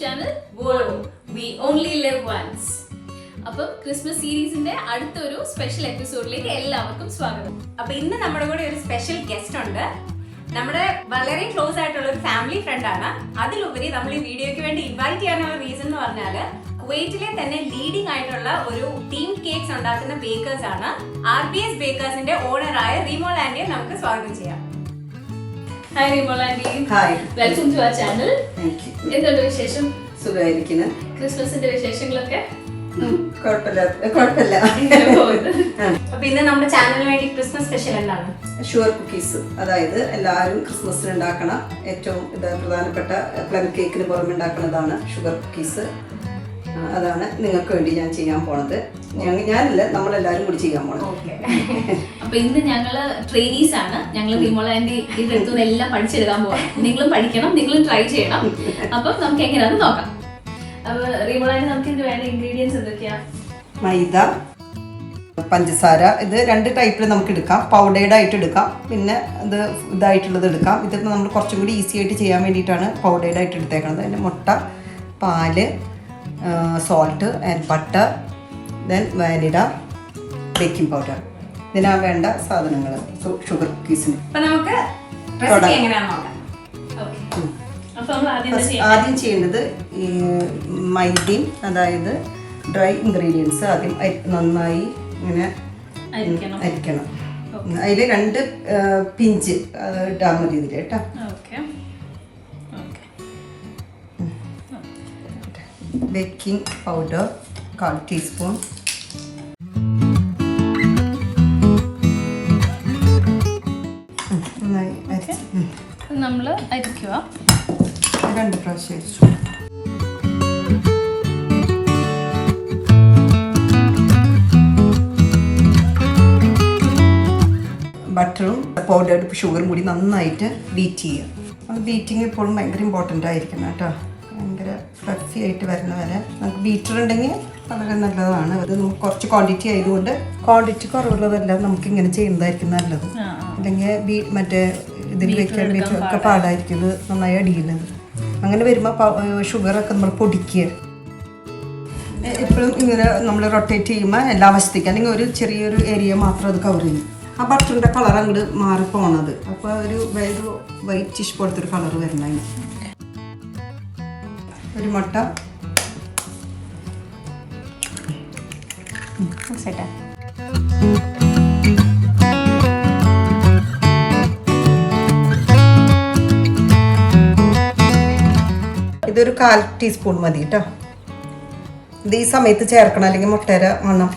channel WOLO. We only live once. അപ്പോൾ Christmas സീരീസിന്റെ അടുത്തൊരു സ്പെഷ്യൽ എപ്പിസോഡിലേക്ക് എല്ലാവർക്കും സ്വാഗതം. അപ്പോൾ ഇന്ന് നമ്മുടെ കൂടെ ഒരു സ്പെഷ്യൽ ഗസ്റ്റ് ഉണ്ട്. നമ്മുടെ വളരെ ക്ലോസ് ആയിട്ടുള്ള ഒരു ഫാമിലി ഫ്രണ്ട് ആണ്. അതിലുപരി നമ്മൾ ഈ വീഡിയോയ്ക്ക് വേണ്ടി ഇൻവൈറ്റ് ചെയ്യാനുള്ള റീസൺ എന്ന് പറഞ്ഞാൽ കുവൈറ്റിലെ തന്നെ ലീഡിംഗ് ആയിട്ടുള്ള ഒരു ടീം കേക്ക്സ് ഉണ്ടാക്കുന്ന ബേക്കേഴ്സ് ആണ്. RBS ബേക്കേഴ്സിന്റെ ഓണറായ റിമോൾ ആന്റിയെ നമുക്ക് സ്വാഗതം ചെയ്യാം. Hi Rimol aunty. Hi, welcome to our channel. Thank you. എന്തുണ്ട് വിശേഷം? സുഖമായിരിക്കുന്നു. ക്രിസ്മസിന്റെ വിശേഷങ്ങളൊക്കെ കുഴപ്പമില്ല. അപ്പൊ ഇന്ന് നമ്മുടെ ചാനലിന് വേണ്ടി ക്രിസ്മസ് സ്പെഷ്യൽ എന്താണ്? Sugar cookies. അതായത് എല്ലാവരും ക്രിസ്മസിന് ഉണ്ടാക്കണ ഏറ്റവും പ്രധാനപ്പെട്ട പ്ലം കേക്കിന് പുറമെ ഉണ്ടാക്കുന്നതാണ് ഷുഗർ കുക്കീസ്. അതാണ് നിങ്ങൾക്ക് വേണ്ടി ഞാൻ ചെയ്യാൻ പോണത്. ഞാനല്ല, നമ്മളെല്ലാരും കൂടി ചെയ്യാൻ പോണത്. അപ്പൊ ഇന്ന് ഞങ്ങള് ട്രെയിനീസ് ആണ്. ഞങ്ങൾ റിമോൾ ആന്റി ഇതിന്റെ അടുത്തുനിന്ന് എല്ലാം പഠിച്ചെടുക്കാൻ പോവാം. നിങ്ങളും പഠിക്കണം, നിങ്ങളും ട്രൈ ചെയ്യണം. അപ്പൊ നമുക്ക് എങ്ങനെയാന്ന് നോക്കാം. അപ്പൊ റിമോൾ ആന്റി, നമുക്ക് ഇതിന് വേണ്ട ഇൻഗ്രീഡിയൻസ് എന്തൊക്കെയാ? മൈദ, പഞ്ചസാര. ഇത് രണ്ട് ടൈപ്പിൽ നമുക്ക് എടുക്കാം. പൗഡേർഡ് ആയിട്ട് എടുക്കാം, പിന്നെ ഇത് ഇതായിട്ടുള്ളത് എടുക്കാം. ഇതിപ്പോൾ നമ്മൾ കുറച്ചും കൂടി ഈസി ആയിട്ട് ചെയ്യാൻ വേണ്ടിയിട്ടാണ് പൗഡേർഡ് ആയിട്ട് എടുത്തേക്കുന്നത്. അതിൻ്റെ മുട്ട, പാല്, salt and butter, then vanilla, baking powder. ഇതിനാ വേണ്ട സാധനങ്ങൾ ഷുഗർ കുക്കീസിന്. അപ്പൊ നമുക്ക് റെസിപ്പി എങ്ങനെയാണെന്ന് നോക്കാം. ആദ്യം ചെയ്യേണ്ടത് ഈ മൈദയും, അതായത് ഡ്രൈ ഇൻഗ്രീഡിയൻസ് ആദ്യം നന്നായി ഇങ്ങനെ അരിക്കണം. അതിൽ 2 പിഞ്ച് ഇട്ടാൽ മതി ഇതിൽ കേട്ടോ. Baking powder 1/4 teaspoon. നമ്മൾ അരിക്കുക 2 പ്രാവശ്യം. ബട്ടറും പൗഡേർഡ് ഷുഗറും കൂടി നന്നായിട്ട് ബീറ്റ് ചെയ്യുക. അത് ബീറ്റിങ് എപ്പോഴും ഭയങ്കര ഇമ്പോർട്ടൻ്റ് ആയിരിക്കണം കേട്ടോ. ഭയങ്കര ഫ്ലഫി ആയിട്ട് വരുന്ന വരെ നമുക്ക് ബീറ്റർ ഉണ്ടെങ്കിൽ വളരെ നല്ലതാണ്. അത് നമുക്ക് കുറച്ച് ക്വാണ്ടിറ്റി ആയതുകൊണ്ട് ക്വാണ്ടിറ്റി കുറവുള്ളതെല്ലാം നമുക്ക് ഇങ്ങനെ ചെയ്യുന്നതായിരിക്കും നല്ലത്. അല്ലെങ്കിൽ മറ്റേ ഇതിൽ വെക്കാൻ ഒക്കെ പാടായിരിക്കും. ഇത് നന്നായി അടിയുന്നത്. അങ്ങനെ വരുമ്പോൾ ഷുഗറൊക്കെ നമ്മൾ പൊടിക്കുക. എപ്പോഴും ഇങ്ങനെ നമ്മൾ റൊട്ടേറ്റ് ചെയ്യുമ്പോൾ എല്ലാ വശത്തേക്കും, അല്ലെങ്കിൽ ഒരു ചെറിയൊരു ഏരിയ മാത്രം അത് കവർ ചെയ്യും. ആ ബട്ടറിൻ്റെ കളർ അങ്ങോട്ട് മാറിപ്പോണത്. അപ്പോൾ ഒരു വൈറ്റിഷ് പോലത്തെ ഒരു കളർ വരുന്നതിന്. ഒരു മുട്ട, ഇതൊരു 1/4 ടീസ്പൂൺ മതി കേട്ടോ. ഇത് ഈ സമയത്ത് ചേർക്കണം, അല്ലെങ്കിൽ മുട്ടയുടെ മണം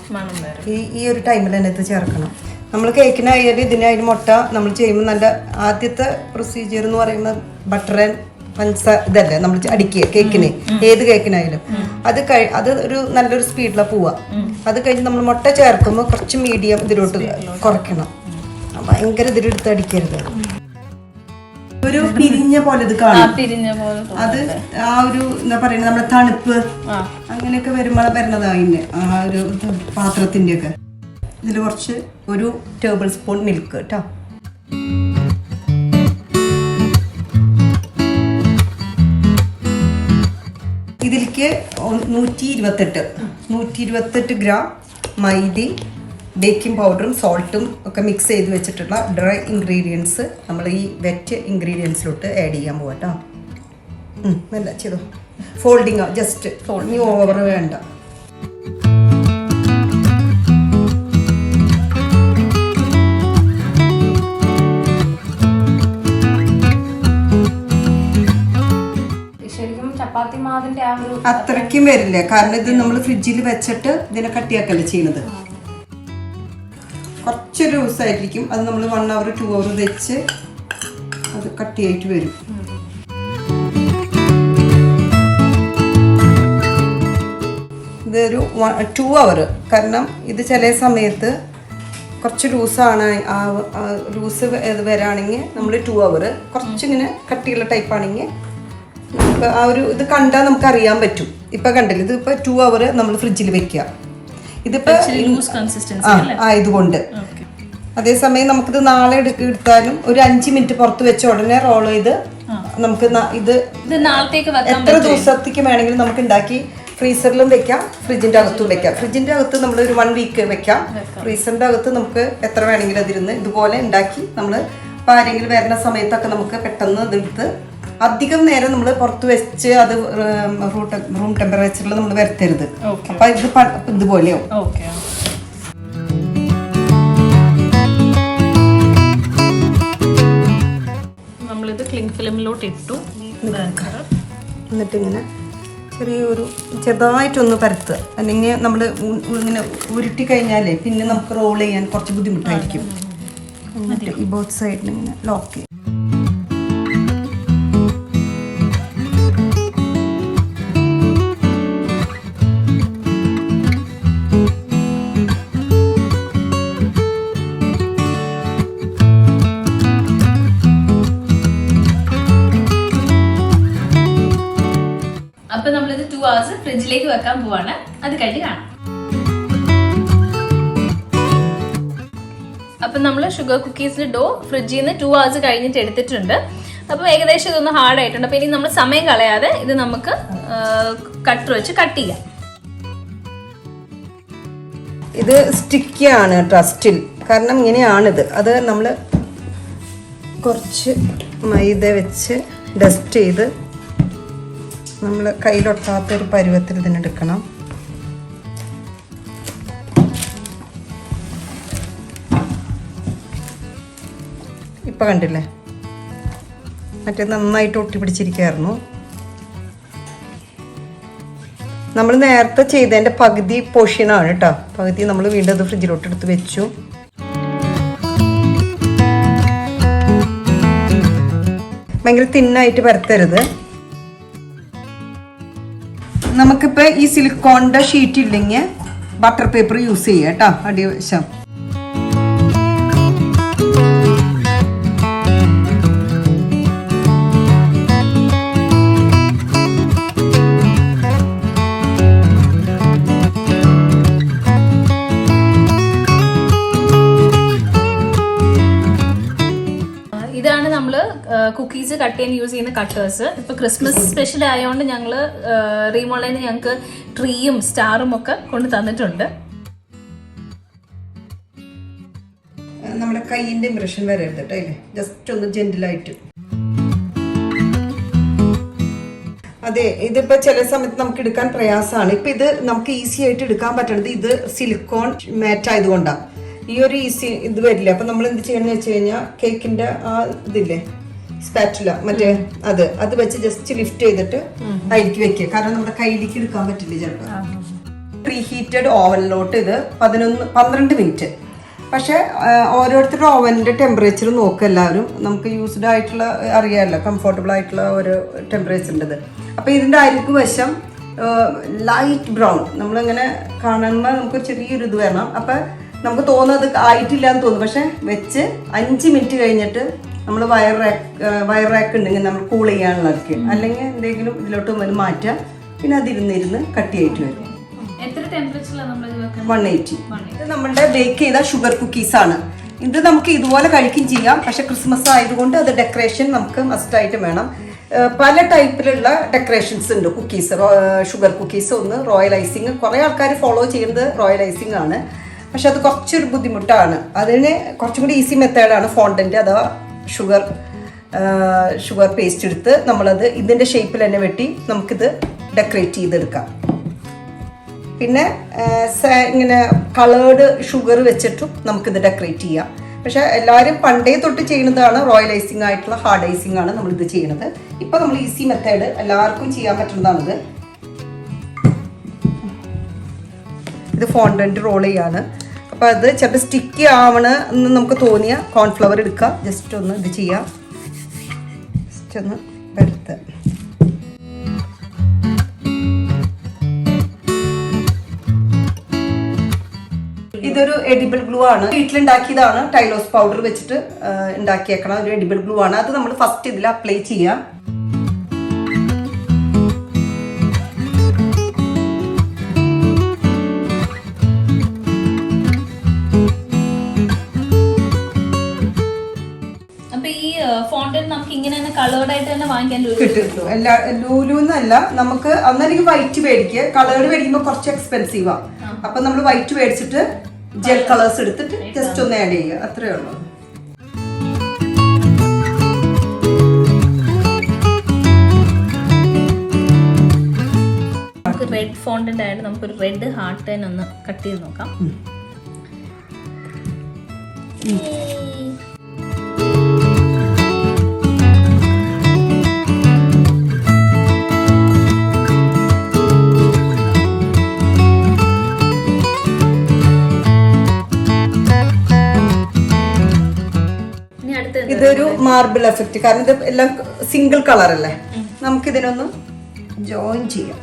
ഈ ഒരു ടൈമിൽ തന്നെ ഇത് ചേർക്കണം. നമ്മൾ കേക്കിനായാലും ഇതിനായാലും മുട്ട നമ്മൾ ചെയ്യുമ്പോൾ നല്ല ആദ്യത്തെ പ്രൊസീജിയർ എന്ന് പറയുന്നത് ബട്ടർ ആൻഡ് ഇതല്ലേ നമ്മൾ അടിക്കുക കേക്കിന്, ഏത് കേക്കിനായാലും. അത് ഒരു നല്ലൊരു സ്പീഡിലാണ് പോവുക. അത് കഴിഞ്ഞ് നമ്മൾ മുട്ട ചേർക്കുമ്പോൾ കുറച്ച് മീഡിയം ഇതിലോട്ട് കുറയ്ക്കണം. ഭയങ്കര ഇതിലെടുത്ത് അടിക്കരുത്. ഒരു പിരിഞ്ഞ പോലെ ഇത് കാണും. അത് ആ ഒരു എന്താ പറയുന്നത്, നമ്മുടെ തണുപ്പ് അങ്ങനെയൊക്കെ വരുമ്പോൾ വരുന്നതാ അതിൻ്റെ ആ ഒരു പാത്രത്തിൻ്റെ ഒക്കെ. ഇതിൽ കുറച്ച് 1 ടേബിൾ സ്പൂൺ മിൽക്ക് കേട്ടോ. ഇതിലേക്ക് 128 ഗ്രാം മൈദയും ബേക്കിംഗ് പൗഡറും സോൾട്ടും ഒക്കെ മിക്സ് ചെയ്ത് വെച്ചിട്ടുള്ള ഡ്രൈ ഇൻഗ്രീഡിയൻസ് നമ്മൾ ഈ വെറ്റ് ഇൻഗ്രീഡിയൻസിലോട്ട് ആഡ് ചെയ്യാൻ പോകാം കേട്ടോ. നല്ല ചെയ്തോ. ഫോൾഡിങ് ജസ്റ്റ് ഫോൾഡിങ്, ഓവർ വേണ്ട. അത്രയ്ക്കും വരില്ല, കാരണം ഇത് നമ്മൾ ഫ്രിഡ്ജിൽ വെച്ചിട്ട് ഇതിനെ കട്ടിയാക്കല്ലേ ചെയ്യുന്നത്. കുറച്ചൊരു ദിവസമായിരിക്കും അത്. നമ്മൾ 1 hour 2 hour വെച്ച് അത് കട്ടിയായിട്ട് വരും. ഇതൊരു 2 hour, കാരണം ഇത് ചില സമയത്ത് കുറച്ച് ലൂസാണ്. ആ ലൂസ് വരാണെങ്കിൽ നമ്മൾ 2 hour, കുറച്ചിങ്ങനെ കട്ടിയുള്ള ടൈപ്പാണെങ്കിൽ ആ ഒരു ഇത് കണ്ടാൽ നമുക്ക് അറിയാൻ പറ്റും. ഇപ്പം കണ്ടില്ല, ഇതിപ്പോൾ 2 hour നമ്മൾ ഫ്രിഡ്ജിൽ വെക്കുക. ഇതിപ്പോൾ ആയതുകൊണ്ട്. അതേസമയം നമുക്കിത് നാളെ എടുത്താലും ഒരു 5 മിനിറ്റ് പുറത്ത് വെച്ച ഉടനെ റോൾ ചെയ്ത് നമുക്ക് ഇത് നാളത്തേക്ക് വെക്കാം. എത്ര ദിവസത്തേക്ക് വേണമെങ്കിലും നമുക്ക് ഉണ്ടാക്കി ഫ്രീസറിലും വെക്കാം, ഫ്രിഡ്ജിന്റെ അകത്തും വെക്കാം. ഫ്രിഡ്ജിന്റെ അകത്ത് നമ്മൾ ഒരു 1 വീക്ക് വെക്കാം. ഫ്രീസറിന്റെ അകത്ത് നമുക്ക് എത്ര വേണമെങ്കിലും അതിരുന്ന് ഇതുപോലെ ഉണ്ടാക്കി നമ്മൾ ഇപ്പം ആരെങ്കിലും വരുന്ന സമയത്തൊക്കെ നമുക്ക് പെട്ടെന്ന് ഇതെടുത്ത് അധികം നേരം നമ്മൾ പുറത്ത് വെച്ച് അത് റൂം ടെമ്പറേച്ചറിൽ നമ്മൾ വരുത്തരുത്. അപ്പൊ ഇത് ഇതുപോലെയാവും. നമ്മളിത് ക്ലിംഗ് ഫിലിമിലോട്ട് ഇട്ടു. എന്നിട്ട് ഇങ്ങനെ ചെറുതായിട്ടൊന്ന് പരത്തുക. അല്ലെങ്കിൽ നമ്മൾ ഇങ്ങനെ ഉരുട്ടി കഴിഞ്ഞാലേ പിന്നെ നമുക്ക് റോൾ ചെയ്യാൻ കുറച്ച് ബുദ്ധിമുട്ടായിരിക്കും. എന്നിട്ട് ഈ ബോത്ത് സൈഡിൽ ഇങ്ങനെ ലോക്ക് ചെയ്യും. അപ്പൊ നമ്മളിത് 2 hours ഫ്രിഡ്ജിലേക്ക് വെക്കാൻ പോവാണ്. അത് കഴിഞ്ഞ് കാണാം. അപ്പൊ നമ്മൾ ഷുഗർ കുക്കീസിന്റെ ഡോ ഫ്രിഡ്ജിൽ നിന്ന് 2 hours കഴിഞ്ഞിട്ട് എടുത്തിട്ടുണ്ട്. അപ്പൊ ഏകദേശം ഇതൊന്ന് ഹാർഡ് ആയിട്ടുണ്ട്. അപ്പൊ ഇനി നമ്മൾ സമയം കളയാതെ ഇത് നമുക്ക് കട്ടർ വെച്ച് കട്ട് ചെയ്യാം. ഇത് സ്റ്റിക്കിയാണ് കേട്ടോ, സ്റ്റിൽ. കാരണം ഇങ്ങനെയാണിത്. അത് നമ്മൾ കുറച്ച് മൈദ വെച്ച് ഡസ്റ്റ് ചെയ്ത് നമ്മൾ കയ്യിലൊട്ടാത്തൊരു പരുവത്തിൽ ഇതിനെടുക്കണം. ഇപ്പം കണ്ടില്ലേ, മറ്റേ നന്നായിട്ട് ഒട്ടിപ്പിടിച്ചിരിക്കുകയായിരുന്നു. നമ്മൾ നേരത്തെ ചെയ്തതിൻ്റെ പകുതി പോർഷനാണ് കേട്ടോ. പകുതി നമ്മൾ വീണ്ടും അത് ഫ്രിഡ്ജിലോട്ട് എടുത്ത് വെച്ചു. ഭയങ്കര തിന്നായിട്ട് പരത്തരുത്. നമുക്കിപ്പോൾ ഈ സിലിക്കോണിൻ്റെ ഷീറ്റ് ഇല്ലെങ്കിൽ ബട്ടർ പേപ്പർ യൂസ് ചെയ്യുക കേട്ടോ, അടിവശം. ഇതാണ് നമ്മൾ കുക്കീസ് കട്ട് ചെയ്യാൻ യൂസ് ചെയ്യുന്ന കട്ടേഴ്സ്. ഇപ്പൊ ക്രിസ്മസ് സ്പെഷ്യൽ ആയതുകൊണ്ട് ഞങ്ങള് റീമോളേന്ന് ഞങ്ങൾക്ക് ട്രീയും സ്റ്റാറും ഒക്കെ കൊണ്ട് തന്നിട്ടുണ്ട്. നമ്മുടെ കൈയിന്റെ ഇംപ്രഷൻ വരരുത് കേട്ടോ, ഇല്ലേ, ജസ്റ്റ് ഒന്ന് ജെന്റിലായിട്ട്. അതെ, ഇതിപ്പോ ചില സമയത്ത് നമുക്ക് എടുക്കാൻ പ്രയാസമാണ്. ഇപ്പൊ ഇത് നമുക്ക് ഈസി ആയിട്ട് എടുക്കാൻ പറ്റണത് ഇത് സിലിക്കോൺ മാറ്റ് ആയതുകൊണ്ടാണ്. ഈ ഒരു ഈസി ഇത് വരില്ല. അപ്പൊ നമ്മൾ എന്ത് ചെയ്യണമെന്ന് വെച്ച് കഴിഞ്ഞാൽ കേക്കിന്റെ ആ ഇതില്ലേ സ്പാറ്റുല മറ്റേ അത് വെച്ച് ജസ്റ്റ് ലിഫ്റ്റ് ചെയ്തിട്ട് അതിലേക്ക് വെക്കുക. കാരണം നമ്മുടെ കയ്യിലേക്ക് എടുക്കാൻ പറ്റില്ല ചിലപ്പോൾ. പ്രീ ഹീറ്റഡ് ഓവനിലോട്ട് ഇത് 12 മിനിറ്റ്. പക്ഷെ ഓരോരുത്തരുടെ ഓവനിന്റെ ടെമ്പറേച്ചർ നോക്കുക എല്ലാവരും. നമുക്ക് യൂസ്ഡ് ആയിട്ടുള്ള അറിയാമല്ലോ, കംഫർട്ടബിൾ ആയിട്ടുള്ള ഒരു ടെമ്പറേച്ചറിൻ്റെത്. അപ്പൊ ഇതിന്റെ അരികു വശം ലൈറ്റ് ബ്രൗൺ നമ്മളിങ്ങനെ കാണുമ്പോൾ നമുക്ക് ചെറിയൊരു ഇത് വരണം. അപ്പൊ നമുക്ക് തോന്നുന്നത് ആയിട്ടില്ല എന്ന് തോന്നും. പക്ഷെ വെച്ച് 5 മിനിറ്റ് കഴിഞ്ഞിട്ട് നമ്മൾ വയർ റാക്ക് ഉണ്ടെങ്കിൽ നമ്മൾ കൂൾ ചെയ്യാനുള്ളതൊക്കെ, അല്ലെങ്കിൽ എന്തെങ്കിലും ഇതിലോട്ട് മാറ്റാം. പിന്നെ അതിരുന്നിരുന്ന് കട്ടിയായിട്ട് വരും. 180. ഇത് നമ്മളുടെ ബേക്ക് ചെയ്ത ഷുഗർ കുക്കീസ് ആണ്. ഇത് നമുക്ക് ഇതുപോലെ കഴിക്കുകയും ചെയ്യാം. പക്ഷെ ക്രിസ്മസ് ആയതുകൊണ്ട് അത് ഡെക്കറേഷൻ നമുക്ക് മസ്റ്റായിട്ട് വേണം. പല ടൈപ്പിലുള്ള ഡെക്കറേഷൻസ് ഉണ്ട് കുക്കീസ്. ഷുഗർ കുക്കീസ് ഒന്ന് റോയൽ ഐസിങ്, കുറേ ആൾക്കാർ ഫോളോ ചെയ്യുന്നത് റോയൽ ഐസിങ് ആണ്. പക്ഷെ അത് കുറച്ചൊരു ബുദ്ധിമുട്ടാണ്. അതിന് കുറച്ചും കൂടി ഈസി മെത്തേഡാണ് ഫോണ്ടന്റ്. അഥവാ ഷുഗർ പേസ്റ്റ് എടുത്ത് നമ്മളത് ഇതിൻ്റെ ഷേപ്പിൽ തന്നെ വെട്ടി നമുക്കിത് ഡെക്കറേറ്റ് ചെയ്തെടുക്കാം. പിന്നെ ഇങ്ങനെ കളേർഡ് ഷുഗർ വെച്ചിട്ടും നമുക്കിത് ഡെക്കറേറ്റ് ചെയ്യാം. പക്ഷെ എല്ലാവരും പണ്ടേ തൊട്ട് ചെയ്യുന്നതാണ് റോയൽ ഐസിങ് ആയിട്ടുള്ള ഹാർഡ് ഐസിങ് ആണ് നമ്മളിത് ചെയ്യുന്നത്. ഇപ്പം നമ്മൾ ഈസി മെത്തേഡ് എല്ലാവർക്കും ചെയ്യാൻ പറ്റുന്നതാണിത്. ഇത് ഫോണ്ടന്റ് റോൾ ചെയ്യാണ്. അപ്പോൾ അത് ചിലപ്പോൾ സ്റ്റിക്കി ആവണ എന്ന് നമുക്ക് തോന്നിയ കോൺഫ്ലവർ എടുക്കുക, ജസ്റ്റ് ഒന്ന് ഇത് ചെയ്യാം, ജസ്റ്റ് ഒന്ന് പരത്തുക. ഇതൊരു എഡിബിൾ ഗ്ലൂ ആണ്. വീട്ടിലുണ്ടാക്കിയതാണ്. ടൈലോസ് പൗഡർ വെച്ചിട്ട് ഉണ്ടാക്കിയേക്കണം ഒരു എഡിബിൾ ഗ്ലൂ ആണ്. അത് നമ്മൾ ഫസ്റ്റ് ഇതിൽ അപ്ലൈ ചെയ്യാം. ഫോണ്ടന്റ് നമുക്ക് ഇങ്ങനെ തന്നെ കളേർഡ് ആയിട്ട് തന്നെ വാങ്ങിക്കാൻ കിട്ടും. എല്ലാ ലൂലുന്നല്ല, നമുക്ക് അന്നല്ലെങ്കിൽ വൈറ്റ് മേടിക്കുക. കളേർഡ് മേടിക്കുമ്പോൾ കുറച്ച് എക്സ്പെൻസീവാ. അപ്പൊ നമ്മൾ വൈറ്റ് മേടിച്ചിട്ട് ജെൽ കളേഴ്സ് എടുത്തിട്ട് ജസ്റ്റ് ഒന്ന് ആഡ് ചെയ്യുക, അത്രേ ഉള്ളൂ. നമുക്ക് റെഡ് ഫോണ്ടന്റ് ആയിട്ട് നമുക്കൊരു റെഡ് ഹാർട്ട് തന്നെ ഒന്ന് കട്ട് ചെയ്ത് നോക്കാം. ഇതൊരു മാർബിൾ എഫക്റ്റ്, കാരണം ഇത് എല്ലാം സിംഗിൾ കളർ അല്ലേ. നമുക്ക് ഇതിനൊന്ന് ജോയിൻ ചെയ്യാം.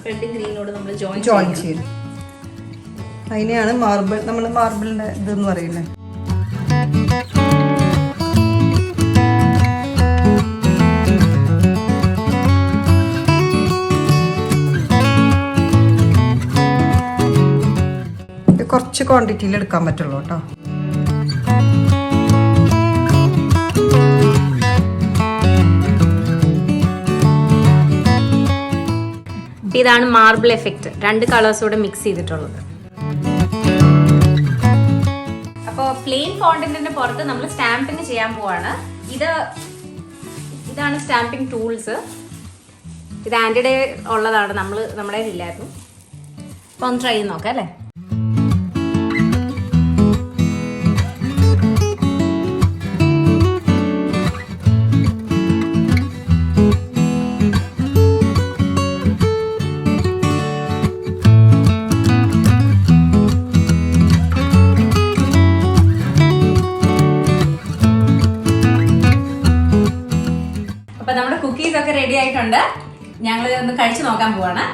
റെഡ് ഗ്രീനോട് നമ്മൾ ജോയിൻ ചെയ്യും. അതിനെയാണ് മാർബിൾ, നമ്മൾ മാർബിളിന്റെ ഇതെന്ന് പറയുന്നത്. ഇത് കുറച്ച് ക്വാണ്ടിറ്റിയിൽ എടുക്കാൻ പറ്റുള്ളൂ കേട്ടോ. ഇതാണ് മാർബിൾ എഫക്റ്റ്, 2 കളേഴ്സൂടെ മിക്സ് ചെയ്തിട്ടുള്ളത്. അപ്പോൾ പ്ലെയിൻ ഫോണ്ടന്റിന്റെ പുറത്ത് നമ്മൾ സ്റ്റാമ്പിങ് ചെയ്യാൻ പോവാണ്. ഇതാണ് സ്റ്റാമ്പിങ് ടൂൾസ്. ഇത് ആൻറ്റിയുടെ ഉള്ളതാണ്, നമ്മുടെ ഇല്ലായിരുന്നു. അപ്പോൾ ഒന്ന് ട്രൈ ചെയ്ത് നോക്കാം അല്ലേ. അപ്പൊ നമ്മുടെ കുക്കീസ് ഒക്കെ റെഡി ആയിട്ടുണ്ട്. ഞങ്ങൾ ഒന്ന് കഴിച്ചു നോക്കാൻ പോവാണ്.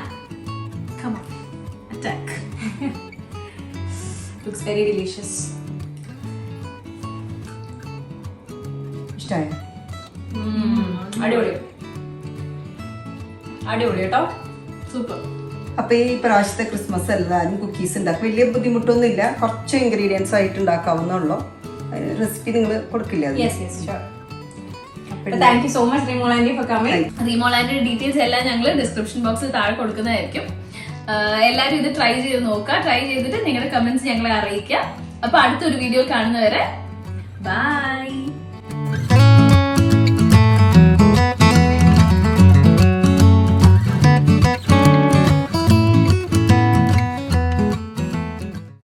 Looks very delicious. ഇഷ്ടമായോ? അടിപൊളി അടിപൊളി കേട്ടോ, സൂപ്പർ. അപ്പൊ ഈ പ്രാവശ്യത്തെ ക്രിസ്മസ് എല്ലാവരും കുക്കീസ് ഉണ്ടാക്കും. വലിയ ബുദ്ധിമുട്ടൊന്നുമില്ല, കുറച്ച് ഇൻഗ്രീഡിയൻസ് ആയിട്ട് ഉണ്ടാക്കാവുന്നുള്ളൂ. റെസിപ്പി നിങ്ങൾ കൊടുക്കില്ല? Thank you so much Rimol aunty for coming. Rimol ആൻറ്റിയുടെ ഡീറ്റെയിൽസ് എല്ലാം ഞങ്ങൾ ഡിസ്ക്രിപ്ഷൻ ബോക്സിൽ താഴെ കൊടുക്കുന്നതായിരിക്കും. എല്ലാവരും ഇത് ട്രൈ ചെയ്ത് നോക്കുക. ട്രൈ ചെയ്തിട്ട് നിങ്ങളുടെ കമന്റ്സ് ഞങ്ങളെ അറിയിക്കുക. അപ്പൊ അടുത്തൊരു വീഡിയോ കാണുന്നവരെ ബൈ.